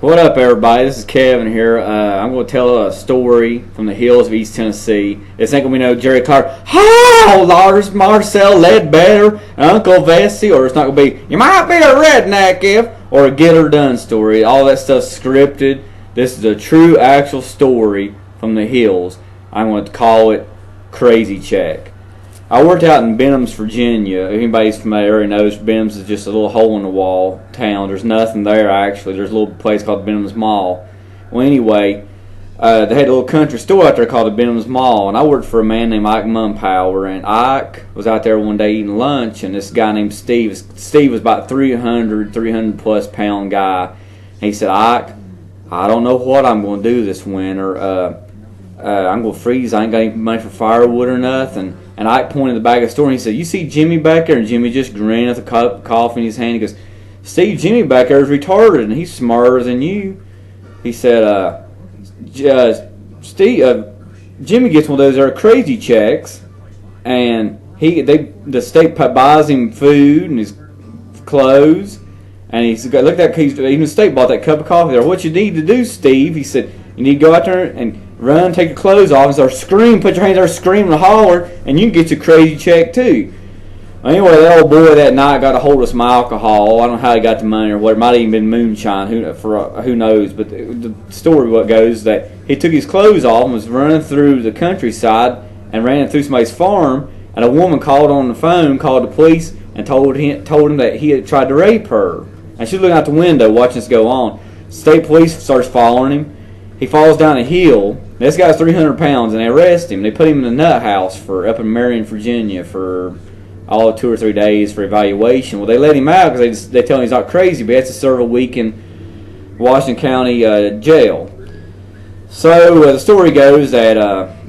What up, everybody? This is Kevin here. I'm going to tell a story from the hills of East Tennessee. It's not going to be no Jerry Clark, oh, Lars Marcel Ledbetter, and Uncle Vesey, or it's not going to be, you might be a redneck if, or a get her done story. All that stuff's scripted. This is a true, actual story from the hills. I'm going to call it Crazy Check. I worked out in Benhams, Virginia. If anybody's from that area knows, Benhams is just a little hole-in-the-wall town. There's nothing there, actually. There's a little place called Benhams Mall. Well, anyway, they had a little country store out there called the Benhams Mall, and I worked for a man named Ike Mumpower, and Ike was out there one day eating lunch, and this guy named Steve was about 300-plus pound guy, and he said, Ike, I don't know what I'm going to do this winter. I'm going to freeze. I ain't got any money for firewood or nothing. And Ike pointed in the back of the store and he said, you see Jimmy back there? And Jimmy just grinned with a cup of coffee in his hand. He goes, Steve, Jimmy back there is retarded and he's smarter than you. He said, Steve, Jimmy gets one of those there crazy checks, and the state buys him food and his clothes, and he's got, look at that, even the state bought that cup of coffee there. What you need to do, Steve, he said, you need to go out there and run, take your clothes off, and start screaming, put your hands there, screaming and holler, and you can get your crazy check too. Anyway, that old boy that night got a hold of some alcohol. I don't know how he got the money or what. It might have even been moonshine. Who knows? But the story what goes that he took his clothes off and was running through the countryside and ran through somebody's farm, and a woman called on the phone, called the police, and told him that he had tried to rape her. And she was looking out the window watching this go on. State police starts following him. He falls down a hill. This guy's 300 pounds, and they arrest him. They put him in a nut house up in Marion, Virginia, for all of 2 or 3 days for evaluation. Well, they let him out because they tell him he's not crazy, but he has to serve a week in Washington County jail. So the story goes that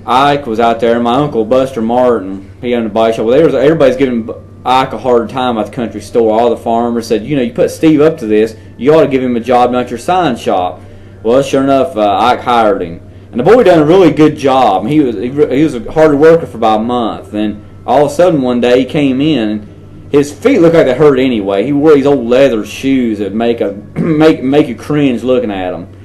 Ike was out there, and my uncle Buster Martin, he owned a bike shop. Well, everybody's giving Ike a hard time at the country store. All the farmers said, you put Steve up to this, you ought to give him a job at your sign shop. Well, sure enough, Ike hired him. And the boy done a really good job. He was a hard worker for about a month. And all of a sudden one day he came in, and his feet looked like they hurt anyway. He wore these old leather shoes that make you cringe looking at them.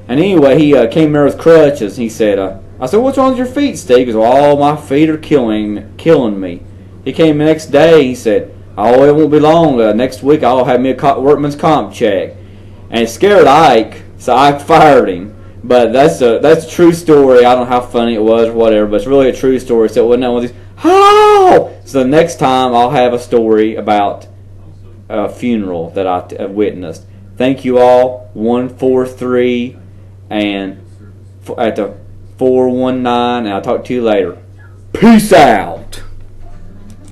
And anyway, he came there with crutches. He said, I said, what's wrong with your feet, Steve? He goes, well, all my feet are killing me. He came the next day. He said, oh, it won't be long. Next week I'll have me a workman's comp check. And it scared Ike, so Ike fired him. But that's a true story. I don't know how funny it was or whatever, but it's really a true story. So it wasn't one of these, oh! So the next time I'll have a story about a funeral that I witnessed. Thank you all. 143 and at the 419, and I'll talk to you later. Peace out.